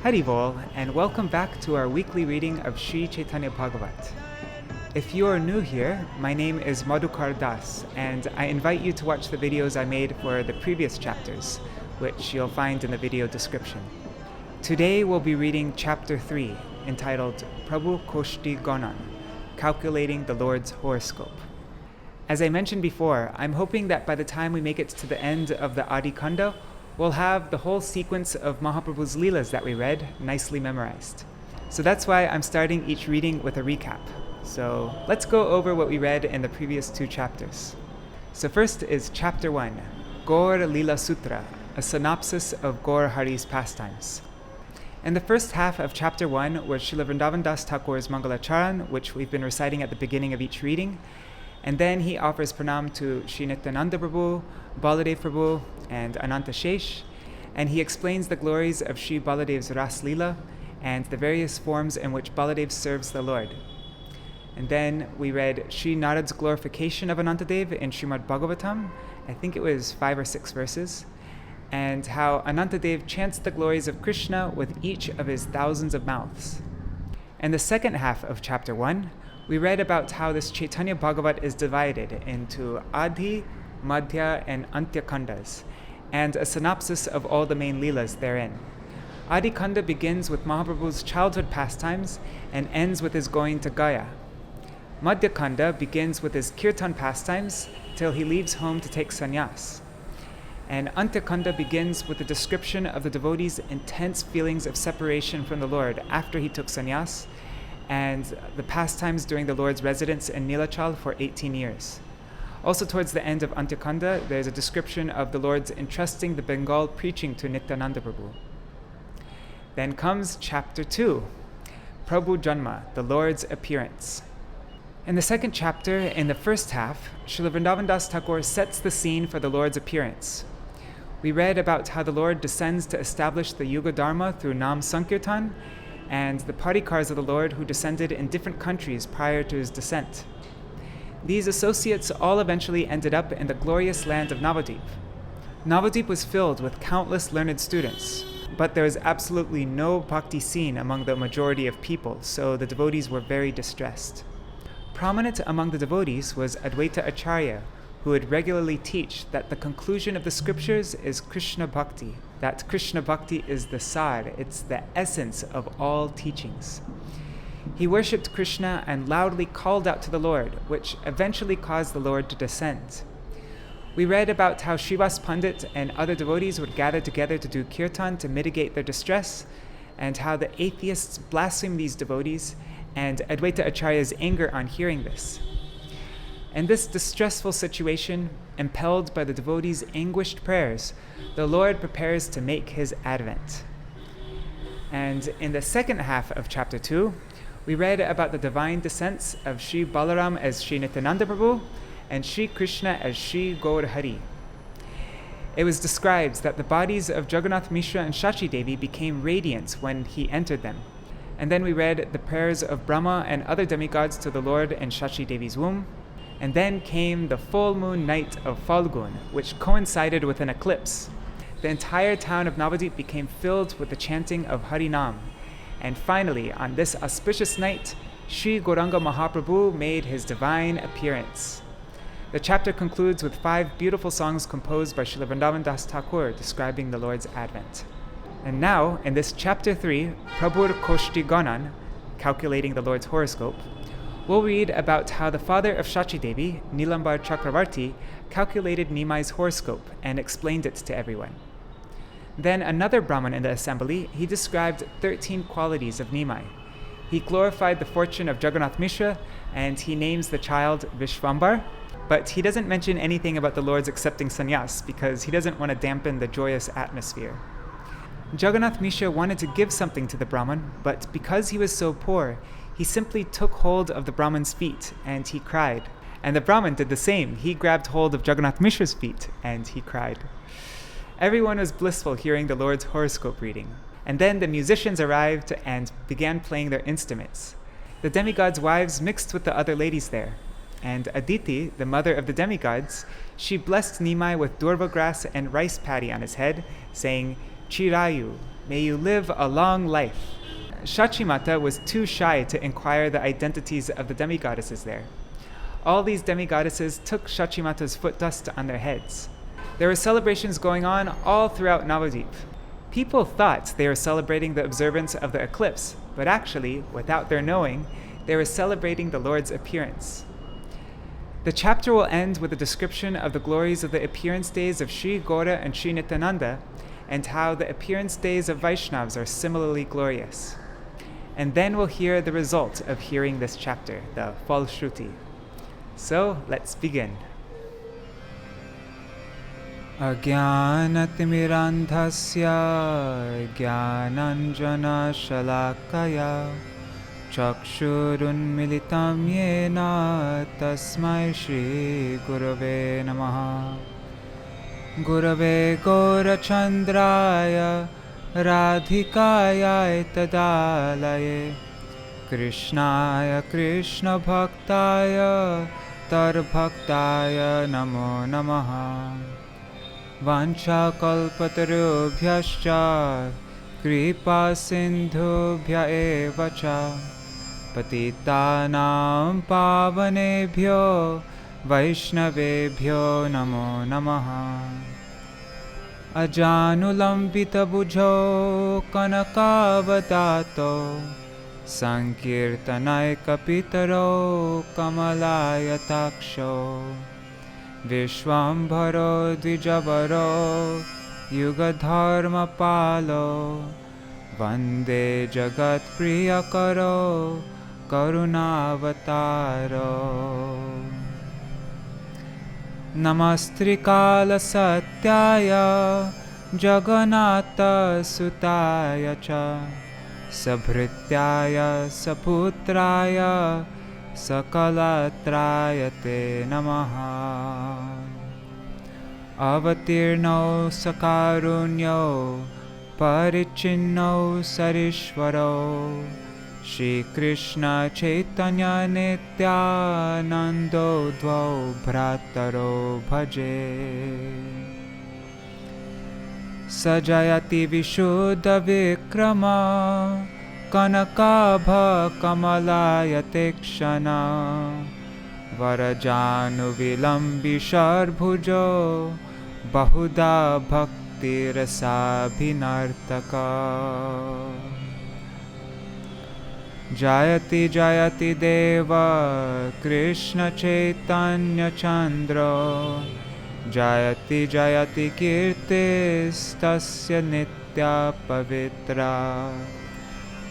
Haribol, and welcome back to our weekly reading of Sri Caitanya-bhāgavata. If you are new here, my name is Madhukar Das, and I invite you to watch the videos I made for the previous chapters, which you'll find in the video description. Today we'll be reading Chapter 3, entitled Prabhu Koshti Ganan, Calculating the Lord's Horoscope. As I mentioned before, I'm hoping that by the time we make it to the end of the Ādi-khaṇḍa, we'll have the whole sequence of Mahaprabhu's Leelas that we read nicely memorized. So that's why I'm starting each reading with a recap. So let's go over what we read in the previous two chapters. So first is Chapter 1, Gaur Leela Sutra, a synopsis of Gaur Hari's pastimes. In the first half of Chapter 1 was Srila Vrindavan Das Thakur's Mangalacharan, which we've been reciting at the beginning of each reading. And then he offers pranam to Sri Nityananda Prabhu, Baladev Prabhu, and Ananta Shesh, and he explains the glories of Sri Baladev's Ras Leela and the various forms in which Baladev serves the Lord. And then we read Sri Narad's glorification of Anantadev in Srimad Bhagavatam, I think it was 5 or 6 verses, and how Anantadev chants the glories of Krishna with each of his thousands of mouths. In the second half of Chapter 1, we read about how this Caitanya-bhāgavata is divided into Ādi, Madhya, and Antya-khaṇḍas, and a synopsis of all the main Leelas therein. Ādi-khaṇḍa begins with Mahaprabhu's childhood pastimes and ends with his going to Gaya. Madhya-khaṇḍa begins with his kirtan pastimes till he leaves home to take sannyāsa. And Antya-khaṇḍa begins with the description of the devotee's intense feelings of separation from the Lord after he took sannyāsa, and the pastimes during the Lord's residence in Nīlāchal for 18 years. Also towards the end of Ādi-khaṇḍa, there's a description of the Lord's entrusting the Bengal preaching to Nityananda Prabhu. Then comes Chapter 2, Prabhu Janma, the Lord's appearance. In the second chapter, in the first half, Srila Vrindavan Das Thakur sets the scene for the Lord's appearance. We read about how the Lord descends to establish the Yuga Dharma through Nam Sankirtan, and the parikars of the Lord who descended in different countries prior to his descent. These associates all eventually ended up in the glorious land of Navadvīpa. Navadvīpa was filled with countless learned students, but there was absolutely no bhakti seen among the majority of people, so the devotees were very distressed. Prominent among the devotees was Advaita Acharya, who would regularly teach that the conclusion of the scriptures is Krishna Bhakti, that Krishna Bhakti is the sar, it's the essence of all teachings. He worshipped Krishna and loudly called out to the Lord, which eventually caused the Lord to descend. We read about how Srivas Pandit and other devotees would gather together to do kirtan to mitigate their distress, and how the atheists blasphemed these devotees, and Advaita Acharya's anger on hearing this. In this distressful situation, impelled by the devotees' anguished prayers, the Lord prepares to make his advent. And in the second half of Chapter 2, we read about the divine descents of Sri Balaram as Sri Nityananda Prabhu and Sri Krishna as Sri Gaur Hari. It was described that the bodies of Jagannātha Misra and Śacī-devī became radiant when he entered them. And then we read the prayers of Brahma and other demigods to the Lord in Śacī-devi's womb. And then came the full moon night of Falgun, which coincided with an eclipse. The entire town of Navadvīpa became filled with the chanting of Harinam. And finally, on this auspicious night, Sri Gaurāṅga Mahaprabhu made his divine appearance. The chapter concludes with 5 beautiful songs composed by Srila Vrindavan Das Thakur describing the Lord's advent. And now, in this chapter 3, Prabhur Koshti Ganan, calculating the Lord's horoscope, we'll read about how the father of Śacī-devī, Nīlāmbara Cakravartī, calculated Nimāi's horoscope and explained it to everyone. Then another brāhmaṇa in the assembly, he described 13 qualities of Nimāi. He glorified the fortune of Jagannātha Misra, and he names the child Viśvambhara, but he doesn't mention anything about the Lord's accepting sannyāsa because he doesn't want to dampen the joyous atmosphere. Jagannātha Misra wanted to give something to the Brahman, but because he was so poor, he simply took hold of the Brahman's feet and he cried. And the Brahman did the same. He grabbed hold of Jagannātha Misra's feet and he cried. Everyone was blissful hearing the Lord's horoscope reading. And then the musicians arrived and began playing their instruments. The demigods' wives mixed with the other ladies there. And Aditi, the mother of the demigods, she blessed Nimāi with durva grass and rice paddy on his head, saying, "Chirayu, may you live a long life." Śacī-mata was too shy to inquire the identities of the demigoddesses there. All these demigoddesses took Śacī-mata's foot dust on their heads. There were celebrations going on all throughout Navadvīpa. People thought they were celebrating the observance of the eclipse, but actually, without their knowing, they were celebrating the Lord's appearance. The chapter will end with a description of the glories of the appearance days of Sri Gaura and Sri Nityananda, and how the appearance days of Vaishnavas are similarly glorious. And then we'll hear the result of hearing this chapter, the Falshruti. So, let's begin. Ajnānatimirandhasya jnānanjana shalakaya chakshurunmilitam yena tasmai Shri Gurave Namaha. Gurave Gaurachandraya Radhikaya Tadalaye Krishnaya Krishna Bhaktaya Tarbhaktaya Namo Namaha. Vancha kalpatarubhyascha kripa sindhubhya evacha patitanam pavanebhyo Vaishnavebhyo Namo Namaha. Ajanulambita bujho kanakavadato saṅkīrtanai kapitaro kamalāyataksho Viśvambharo dvijavaro yugadharmapalo vande jagat priyakaro karunavataro. Namastrikala satyaya Jagannātha sutaya cha sabhrityaya saputraya sakalatraya te namaha. Avatirno sakarunyo parichinno sarishvaro Shri Krishna Chaitanya Nityanando Dvau Bhrataro Bhaje. Sajayati Vishuddha Vikrama Kanakabha Kamalayate Kshana Varajanu Vilambishar Bhujo Bahuda Bhakti Rasabhinartaka. Jayati Jayati Deva Krishna Chaitanya Chandra Jayati Jayati Kirtis Tasya Nitya Pavitra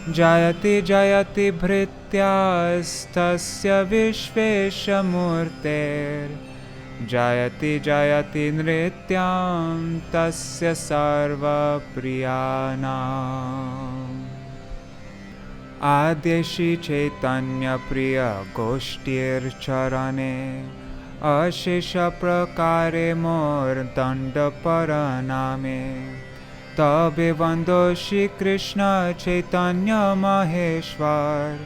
Jayati Jayati Bhrityas Tasya Viśveshamurter Jayati Jayati Nrityam Tasya Sarva Priyanam. Ādi Chaitanya Priya Goshtir Charane Ashesha Prakare Mor Danda Paraname Tabe Vando Shri Krishna Chaitanya Maheshwar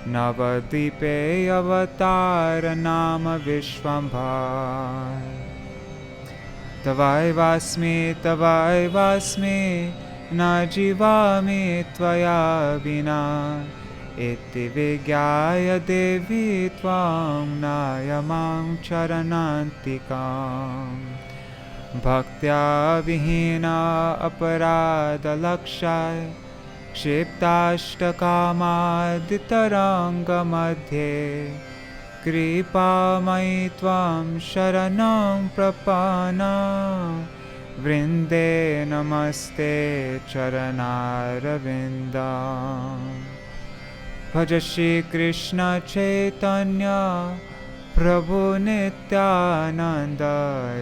Navadvīpe Avatar Nama Viśvambhara. Tavai Vasmi Na jivami tvaya vina iti vigyaya devi tvam nayamam charanantikam bhaktya vihina aparada lakshay kshiptashtakamaditaranga madhye kripa mai tvam sharanam prapana vrinde namaste charanaravinda bhaja Shri Krishna Chaitanya Prabhu Nityananda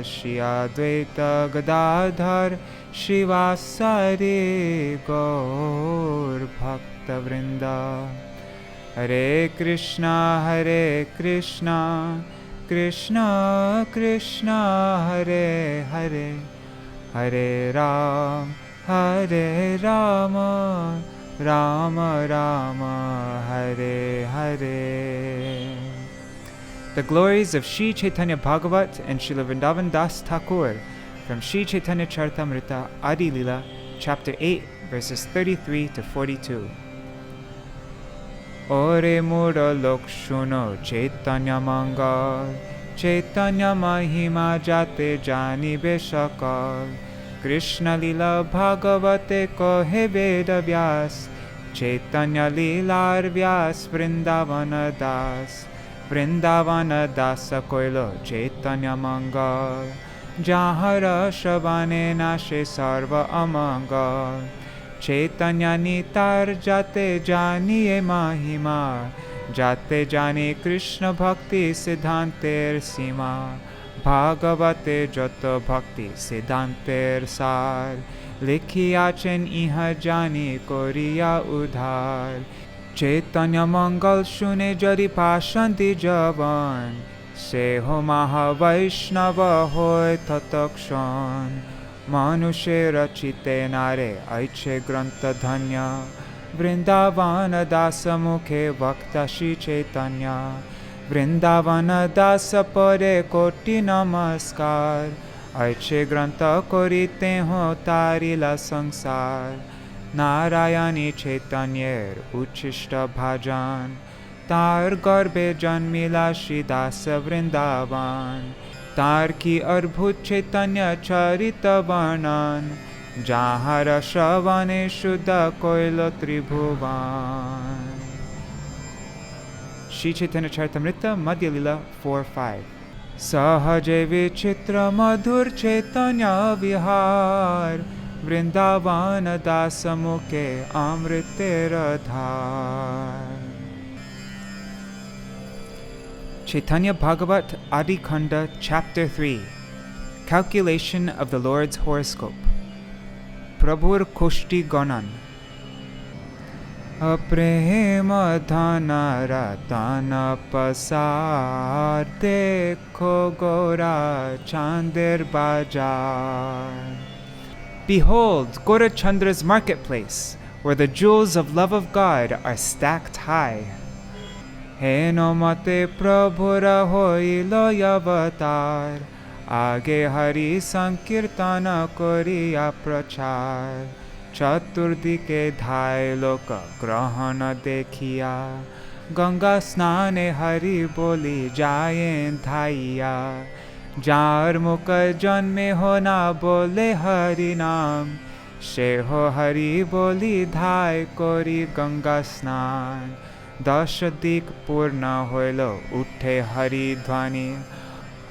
Shri Advaita Gadadhar Shivasari Gaur Bhakta Vrinda Hare Krishna Krishna Krishna Hare Hare Hare Rama Rama Rama Hare Hare. The glories of Sri Caitanya-bhāgavata and Srila Vrindavan Das Thakur from Sri Chaitanya Charitamrita Adi Lila, chapter 8, verses 33 to 42. Ore mura lokshuno Chaitanya mangal, Chaitanya mahima jate jani beshakal, Krishna lila bhagavate kohe veda vyas, Chaitanya lilar vyas vrindavana das, vrindavana dasa koilo Chaitanya mangal, jahara shavane nashe sarva amangal, Chaitanya nitar jate janiye mahima, jate jani Krishna bhakti siddhanter sima, Bhagavate jata bhakti siddhanter sar, likhiyachen iha jani koriya udhar, Chaitanya mangal shune jari pashanti javan, seho maha vaishnava hoy tatakshan, manushe rachite nare aiche granta dhanya, vrindavana dasa mukhe vakta Shri Chaitanya, vrindavana dasa pare koti namaskar, aiche granta korite ho tarila sangsar, Narayani Chaitanyer uchishta bhajan, tar garbe janmila Shri dasa vrindavan, तार की अद्भुत चैतन्य चरित वर्णन, जहाँ रसवाने शुद्ध कोयल त्रिभुवन. Shri Chaitanya Charitamrita Madhya Lila 4-5. Sahaje vichitra madhur Chaitanya vihar, Vrindavana dasa mukhe amrite radhar. Caitanya-bhāgavata Ādi-khaṇḍa Chapter 3. Calculation of the Lord's Horoscope. Prabhur Koshti Ganan. Aprema dhana ratana pasar, dekho gora chander bajar. Behold, Gaurachandra's marketplace, where the jewels of love of God are stacked high. He no mate prabhura hoilo yavatar, age hari saṅkīrtana koriya prachar, chaturdike dhai loka grahana dekhiya, Gaṅgā snane hari boli jayen dhaiya, jar mukha janme ho na bole hari naam, she ho hari boli dhai kori Gaṅgā snan. Dashadik purna hoilo utthe hari dhvani,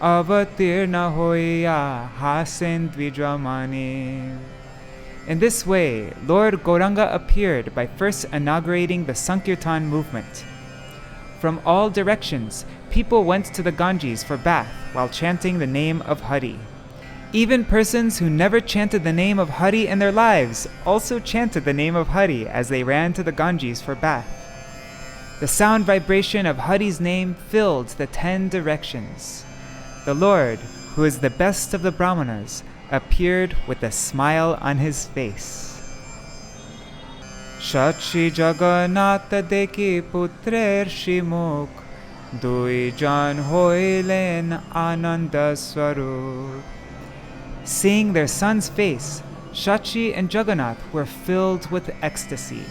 avatirna hoya hasen dvijamani. In this way, Lord Gaurāṅga appeared by first inaugurating the saṅkīrtana movement. From all directions, people went to the Ganges for bath while chanting the name of Hari. Even persons who never chanted the name of Hari in their lives also chanted the name of Hari as they ran to the Ganges for bath. The sound vibration of Hari's name filled the 10 directions. The Lord, who is the best of the brāhmaṇas, appeared with a smile on his face. Śacī Jagannātha dekhi putrer shimukh, dui jan hoilen ananda swarup. Seeing their son's face, Śacī and Jagannāth were filled with ecstasy.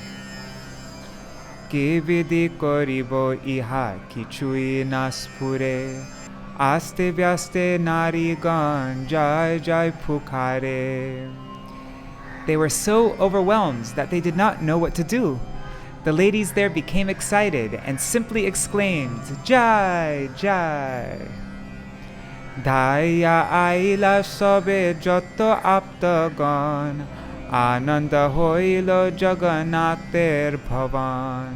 কি বিধি করিব ইহা কিছুই না স্ফুরে আস্তে ব্যস্তে নারীগণ জয় জয় ফুকারে. They were so overwhelmed that they did not know what to do. The ladies there became excited and simply exclaimed, Jai, Jai. Daya aila sobe joto aptagon, ananda hoilo Jagannāther bhavan.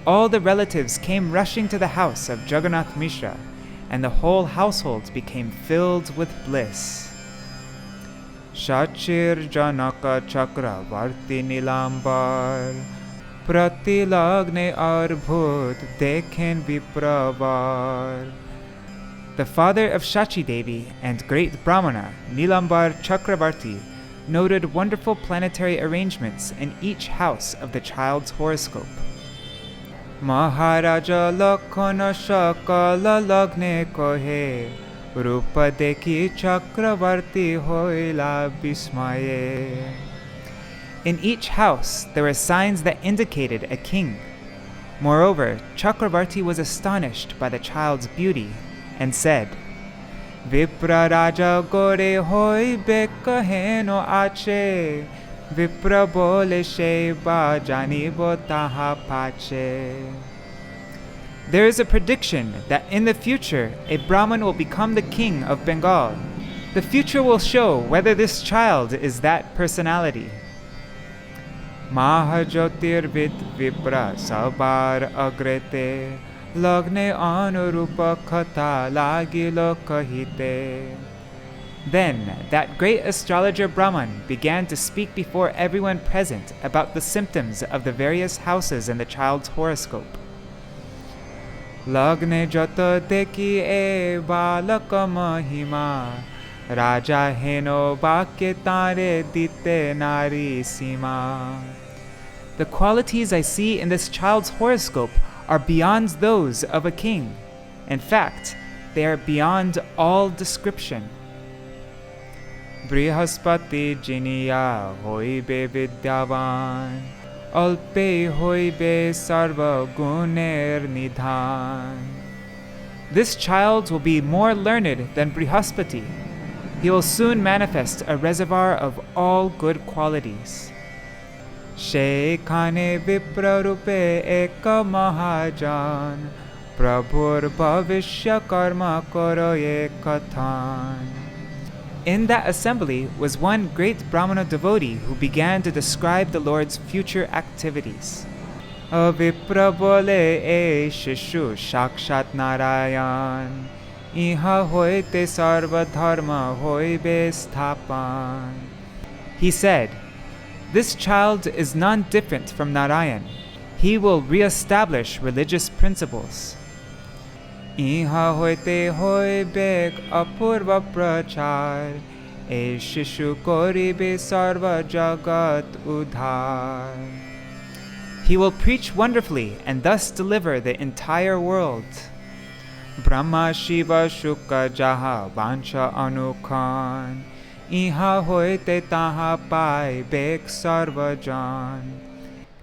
All the relatives came rushing to the house of Jagannātha Misra, and the whole household became filled with bliss. Śacī-devī Cakravartī Nīlāmbara pratilagne arbhut dekhen vipravar. The father of Śacī-devī and great brāhmaṇa Nīlāmbara Cakravartī noted wonderful planetary arrangements in each house of the child's horoscope. Maharaja Lakhana Sakala Lagne Kohe Rupa Dekhi Cakravartī Hoila Viśmaye. In each house there were signs that indicated a king. Moreover, Cakravartī was astonished by the child's beauty and said, Vipra Raja Gore Hoi Bekaheno Ache Vipra Bole Sheba Janibo Taha Pache. There is a prediction that in the future a Brahman will become the king of Bengal. The future will show whether this child is that personality. Mahajyotirvid Vipra Sabar Agrete Lagne Anurupa Kata Lagilo Kahite. Then that great astrologer Brahman began to speak before everyone present about the symptoms of the various houses in the child's horoscope. Lagne Jata Deki E Balaka Mahima Raja Heno Baketare Dite Nari Sima. The qualities I see in this child's horoscope are beyond those of a king. In fact, they are beyond all description. Brihaspati Jiniya Hoibe Vidyavan Alpe Hoibe Sarva Guner Nidhan. This child will be more learned than Brihaspati. He will soon manifest a reservoir of all good qualities. Shekhane Viprarupe Eka Mahajan Prabhur Bhavishya Karma Koroye Kathan. In that assembly was one great brāhmana devotee who began to describe the Lord's future activities. Avipra bole e shishu shakshat narayan iha hoite sarva dharma hoibe sthapan. He said, this child is none different from Narayan. He will re-establish religious principles. Iha hoite hoibek apurva prachar e shishu koribe sarva jagat udhar. He will preach wonderfully and thus deliver the entire world. Brahma Shiva Shuka Jaha Vancha Anukhan Iha hoite taha pai bek sarvajan.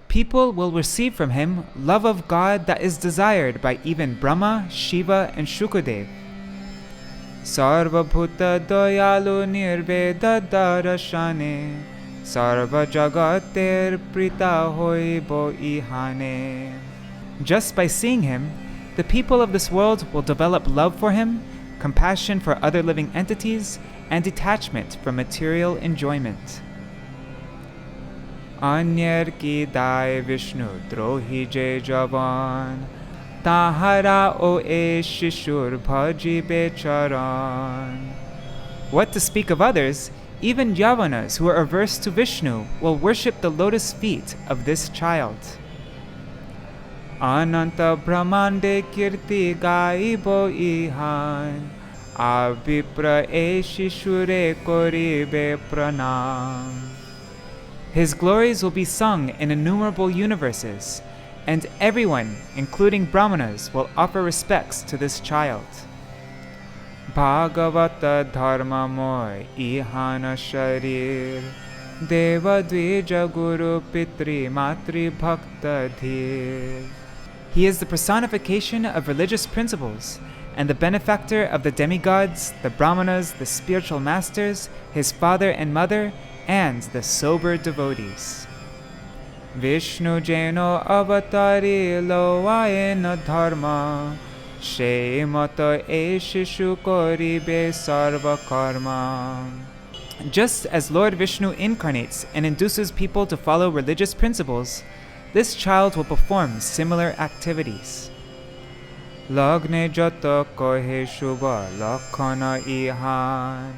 People will receive from him love of God that is desired by even Brahma, Shiva, and Shukadev. Sarva bhuta dayalu nirveda darashane sarva jagater prita hoibo ihane. Just by seeing him, the people of this world will develop love for him, compassion for other living entities, and detachment from material enjoyment. Anyer ki dai Vishnu drohi je javan tahara o e shishur bhaji becharan. What to speak of others, even Yavanas who are averse to Vishnu will worship the lotus feet of this child. Ananta brahmande kirti gaibo ihan Avipra e shishure koribe pranam. His glories will be sung in innumerable universes, and everyone, including brahmanas, will offer respects to this child. Bhāgavata dharma moy ihana sharir Devadvija Guru Pitri Matri Bhakta Dhir. He is the personification of religious principles and the benefactor of the demigods, the brāhmanas, the spiritual masters, his father and mother, and the sober devotees. Vishnu Jeno Avatari Loayena Dharma Shemata Eshishu Koribe Sarva Karma. Just as Lord Vishnu incarnates and induces people to follow religious principles, this child will perform similar activities. Lagne Jata Kohe Shubha Lakhana Ihan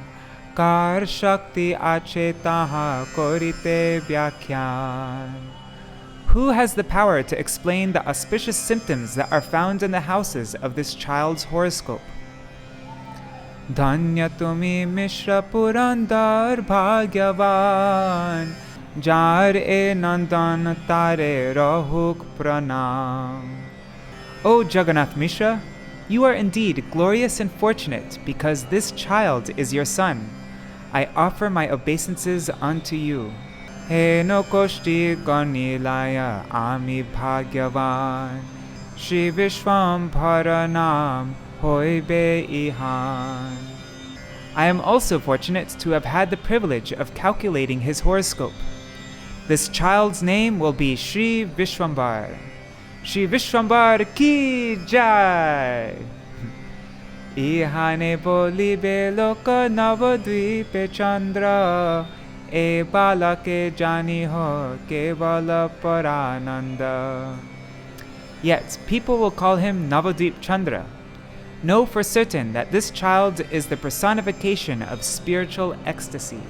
Kar Shakti Achetaha Korite Vyakhyan. Who has the power to explain the auspicious symptoms that are found in the houses of this child's horoscope? Dhanya tumi Mishra Purandar Bhagyavan Jar e Nandan Tare Rahuk Pranam. O Jagannātha Misra, you are indeed glorious and fortunate because this child is your son. I offer my obeisances unto you. He no koshti ganilaya ami bhagyavan Shri Viśvambhara nam hoibe ihan. I am also fortunate to have had the privilege of calculating his horoscope. This child's name will be Shri Viśvambhara. Shri Viśvambhara ki jai. Ihane bolibe loka Navadvīpa Chandra E balake jani ho kevala parananda. Yet people will call him Navadvīpa Chandra. Know for certain that this child is the personification of spiritual ecstasy.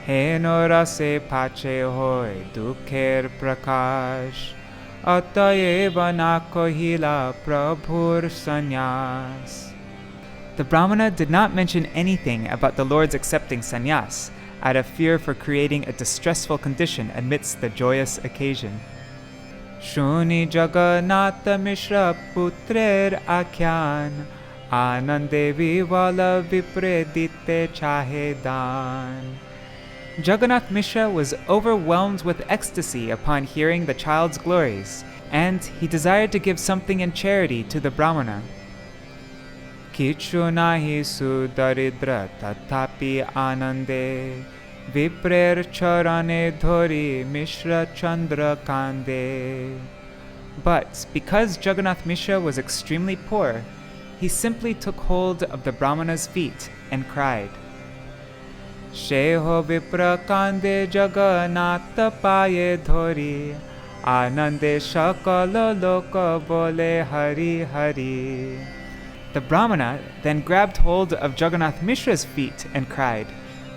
Heno rase pache hoy dukher prakash Atayeva na kohila prabhur sannyāsa. The brāhmana did not mention anything about the Lord's accepting sannyas out of fear for creating a distressful condition amidst the joyous occasion. Shuni Jagannātha Misra putrer akhyan Anande vivala vipredite chahedan. Jagannātha Misra was overwhelmed with ecstasy upon hearing the child's glories, and he desired to give something in charity to the brāhmana. Kichu nahi sudaridra tatapi anande Viprer charane dhori Mishra Chandra kande. But because Jagannātha Misra was extremely poor, he simply took hold of the brāhmana's feet and cried, Sheho vipra kande Jagannātha paye dhori Anande shakala loka bole hari hari. The brāhmana then grabbed hold of Jagannātha Misra's feet and cried,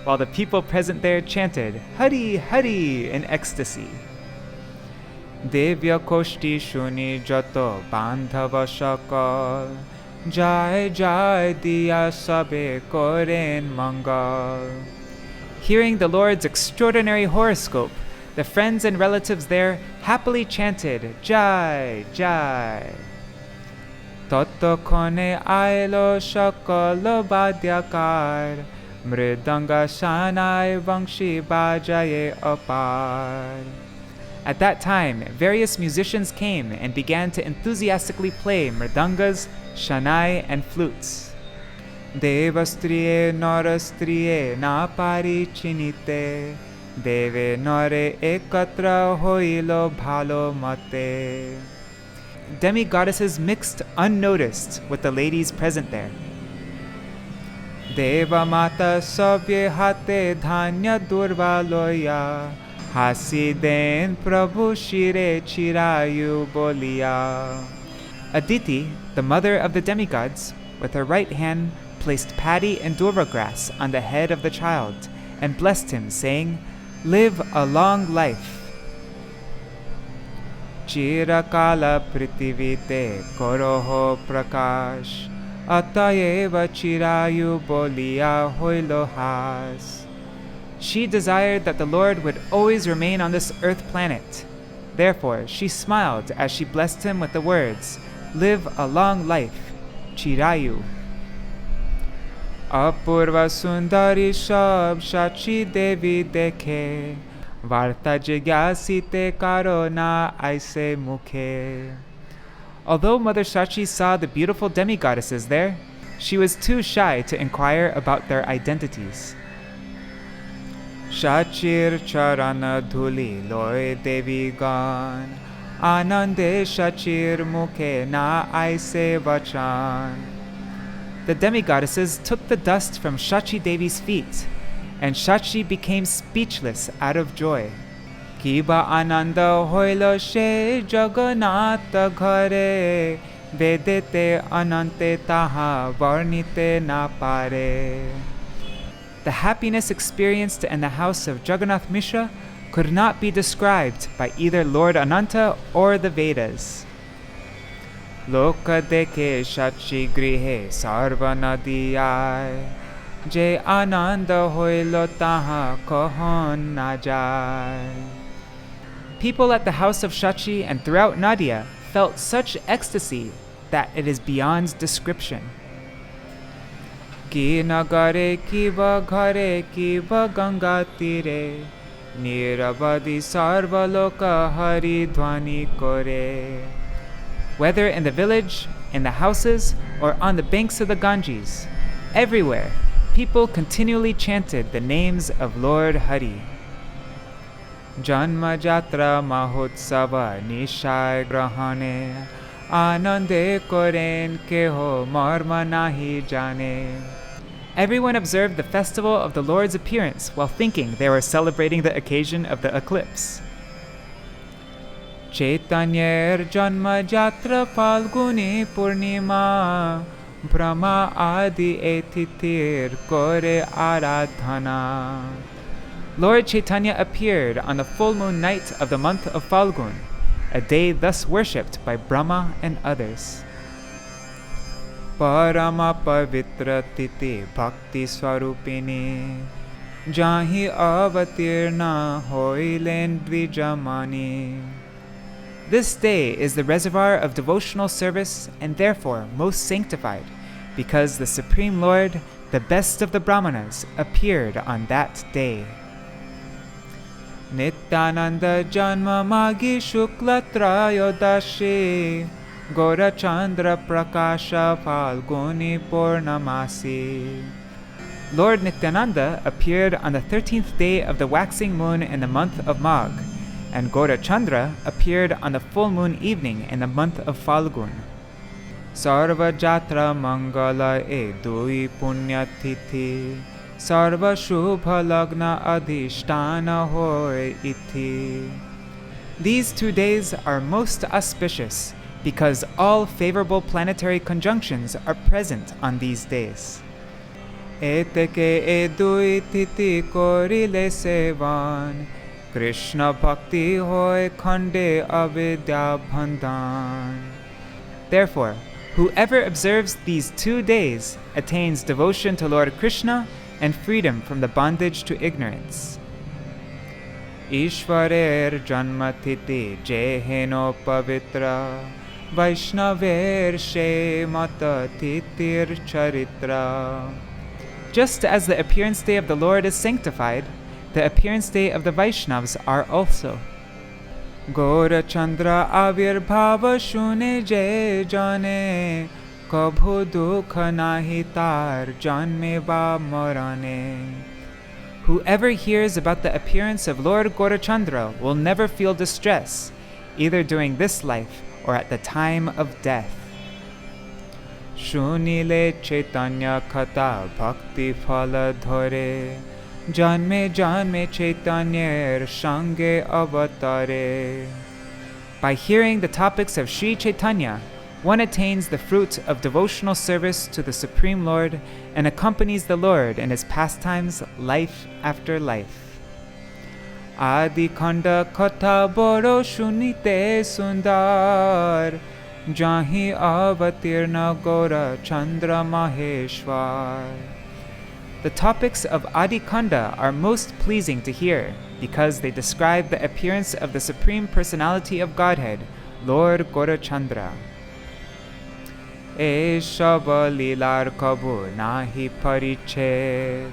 while the people present there chanted, Hari Hari in ecstasy. Devya koshti shuni jato bandhava shakal Jai Jai diya sabe koren mangal. Hearing the Lord's extraordinary horoscope, the friends and relatives there happily chanted, Jai Jai. Tato kone ailo shakala badyakar Mridanga shanai vangshi bajaye apar. At that time, various musicians came and began to enthusiastically play mridangas, shanai, and flutes. Devastriye narastriye napari chinite Deve nare ekatra hoilo bhalo mate. Demigoddesses mixed unnoticed with the ladies present there. Deva mata sabye hate dhanya durvaloya Hasi den prabhu shire chirayu bolia. Aditi, the mother of the demigods, with her right hand placed paddy and durva grass on the head of the child and blessed him, saying, Live a long life. Chirakala prithivite koroho prakash Atayeva chirayu bolia hoilohas. She desired that the Lord would always remain on this earth planet. Therefore, she smiled as she blessed him with the words, Live a long life, chirayu. Apurva সুন্দরী সব Śacī-devī দেখে বার্তা জিজ্ঞাসিতে কারো না আইসে মুখে. Although Mother Śacī saw the beautiful demigoddesses there, she was too shy to inquire about their identities. Śacīr charana dhuli loy devigan, anande Śacīr mukhe na aise vachan. The demigoddesses took the dust from Śacī-devi's feet, and Śacī became speechless out of joy. Kiba ananda hoilo she Jagannātha ghare, vedete anante taha varnite na pare. The happiness experienced in the house of Jagannātha Misra could not be described by either Lord Ananta or the Vedas. Loka dekhe Śacī grihe sarva nadiyai, je ananda hoilo taha kohon na jai. People at the house of Śacī and throughout Nadia felt such ecstasy that it is beyond description. Ki nagare kiva ghare kiva Gaṅgā tire, nirabadi sarva loka hari dhvani kore. Whether in the village, in the houses, or on the banks of the Ganges, everywhere, people continually chanted the names of Lord Hari. Janma jatra mahotsava nishai grahane, anande koren keho marma nahi jane. Everyone observed the festival of the Lord's appearance while thinking they were celebrating the occasion of the eclipse. Caitanya janma jatra falguni purnima, brahma adi etitir kore aradhana. Lord Caitanya appeared on the full moon night of the month of Falgun, a day thus worshipped by Brahma and others. Parama pavitra titi bhakti swarupini, jahi avatirna hoilen dvijamani. This day is the reservoir of devotional service and therefore most sanctified, because the Supreme Lord, the best of the brāhmaṇas, appeared on that day. Nityananda janma magi shukla trayodashi, Gaurāchandra prakasha falguni purnamasi. Lord Nityananda appeared on the 13th day of the waxing moon in the month of Magh, and Gaurāchandra appeared on the full moon evening in the month of Falgun. Sarva jatra mangala e dui punya tithi, sarva shubha lagna adhishtana hoy ithi. These 2 days are most auspicious because all favorable planetary conjunctions are present on these days. Eteke e dui tithi korile sevan, Krishna bhakti hoy khande avidya bandhan. Therefore, whoever observes these 2 days attains devotion to Lord Krishna and freedom from the bondage to ignorance. Ishvarer janmatiti jeheno pavitra, Vaishnaver she mata titir charitra. Just as the appearance day of the Lord is sanctified, the appearance day of the Vaishnavas are also. Gaurachandra avirbhava shune je jane, kabhu dukha nahi tar janme va marane. Whoever hears about the appearance of Lord Gaurachandra will never feel distress, either during this life or at the time of death. Shunile Caitanya-bhāgavata bhakti phala dhare, janme janme Caitanyar shange avatare. By hearing the topics of Sri Caitanya, one attains the fruit of devotional service to the Supreme Lord and accompanies the Lord in his pastimes life after life. Ādi-khaṇḍa katha boro shunite sundar, jahi avatirna Gaurāchandra maheshwar. The topics of Ādi-khaṇḍa are most pleasing to hear because they describe the appearance of the Supreme Personality of Godhead, Lord Gaurāchandra. এসব লীলার কবু নাহি পরিচ্ছেদ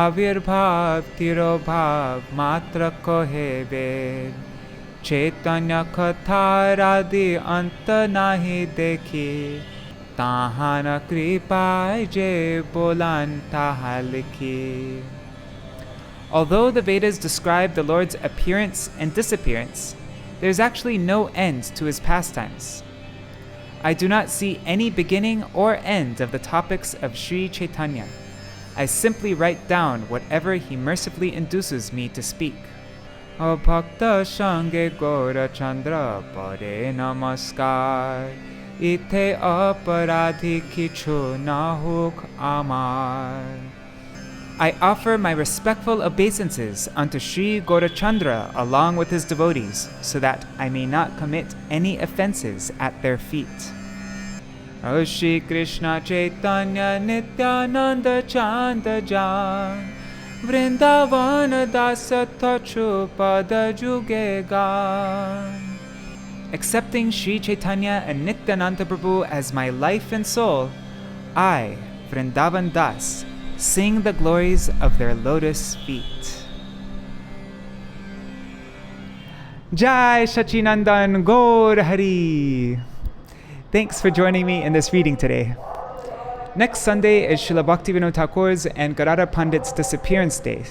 আবির্ভাব তিরোভাব মাত্র কহেবে চৈতন্য কথার আদি অন্ত নাহি দেখি তাহার কৃপায় যে বলান তাহা লিখি. Although the Vedas describe the Lord's appearance and disappearance, there is actually no end to his pastimes. I do not see any beginning or end of the topics of Sri Chaitanya. I simply write down whatever he mercifully induces me to speak. O Bhakta Sange Gaurāṅga Pare Namaskar Ite aparadhi kichu nahuk amar. I offer my respectful obeisances unto Sri Gaurachandra along with his devotees, so that I may not commit any offenses at their feet. O Shri Krishna Chaitanya Nityananda Chandajan Vrindavana Dasa Tachu Pada Jugegan. Accepting Sri Chaitanya and Nityananda Prabhu as my life and soul, I, Vrindavan Das, sing the glories of their lotus feet. Jai Sachinandan Gaur Hari! Thanks for joining me in this reading today. Next Sunday is Srila Bhaktivinoda Thakur's and Gadadhar Pandit's disappearance day.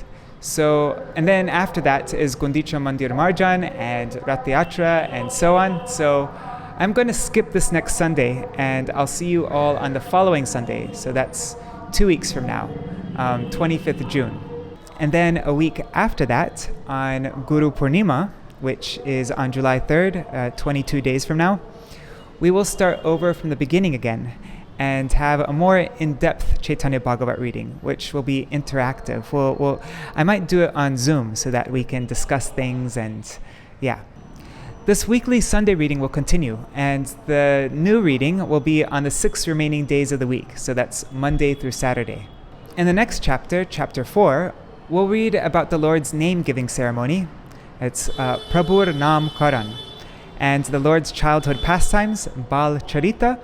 And then after that is Gundicha Mandir Marjan and Rath Yatra and so on. So I'm going to skip this next Sunday and I'll see you all on the following Sunday. So that's 2 weeks from now, 25th of June. And then a week after that on Guru Purnima, which is on July 3rd, 22 days from now, we will start over from the beginning again and have a more in-depth Caitanya-bhāgavata reading, which will be interactive. I might do it on Zoom so that we can discuss things and yeah. This weekly Sunday reading will continue, and the new reading will be on the 6 remaining days of the week, so that's Monday through Saturday. In the next chapter, chapter 4, we'll read about the Lord's name-giving ceremony. It's Prabhur Nam Karan, and the Lord's childhood pastimes, Bal Charita,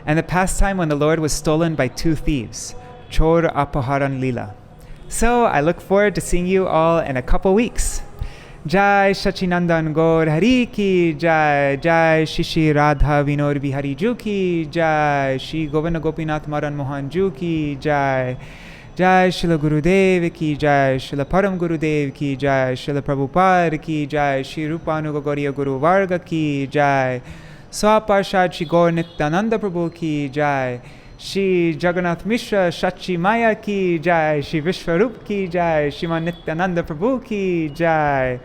and the pastime when the Lord was stolen by 2 thieves, Chor Apaharan Lila. So I look forward to seeing you all in a couple weeks. Jai Sachinandan Gaur Hari Ki Jai, Jai Shishi Radha Vinod Bihari Ju Ki Jai, Shri Govinda Gopinath Madan Mohan Ju Ki Jai, Jai Srila Gurudev Ki Jai, Srila Param Gurudev Ki Jai, Srila Prabhupada Ki Jai, Shri Rupanuga Gauriya Guru Varga Ki Jai, Swaparshad Shri Gaur Nityananda Prabhu Ki Jai, Shri Jagannātha Misra and Śacī-devī Ki Jai, Shri Viśvambhara Ki Jai, Shriman Nityananda Prabhu Ki Jai,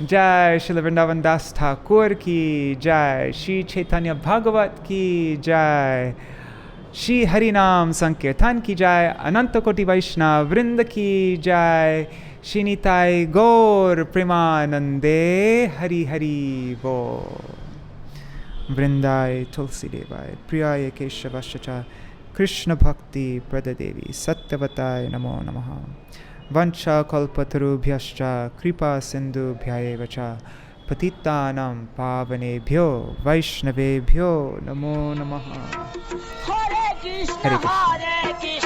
Jai Srila Vrindavan Das Thakur Ki Jai, Shri Caitanya-bhāgavata Ki Jai, Shri Harinam saṅkīrtana Ki Jai, Ananta Koti Vaishnava Vrinda Ki Jai, Shri Nimāi Gaur Premanande Hari Hari Bo. Vrindai Tulsi Devai Priyaye Keshavascha Krishna Bhakti Pradadevi Satyavatai Namo Namaha Vancha Kalpatarubhyascha Kripa Sindhubhyayevacha Patitanam Pavanebhyo Vaishnavebhyo Namo Namaha. Hare Krishna.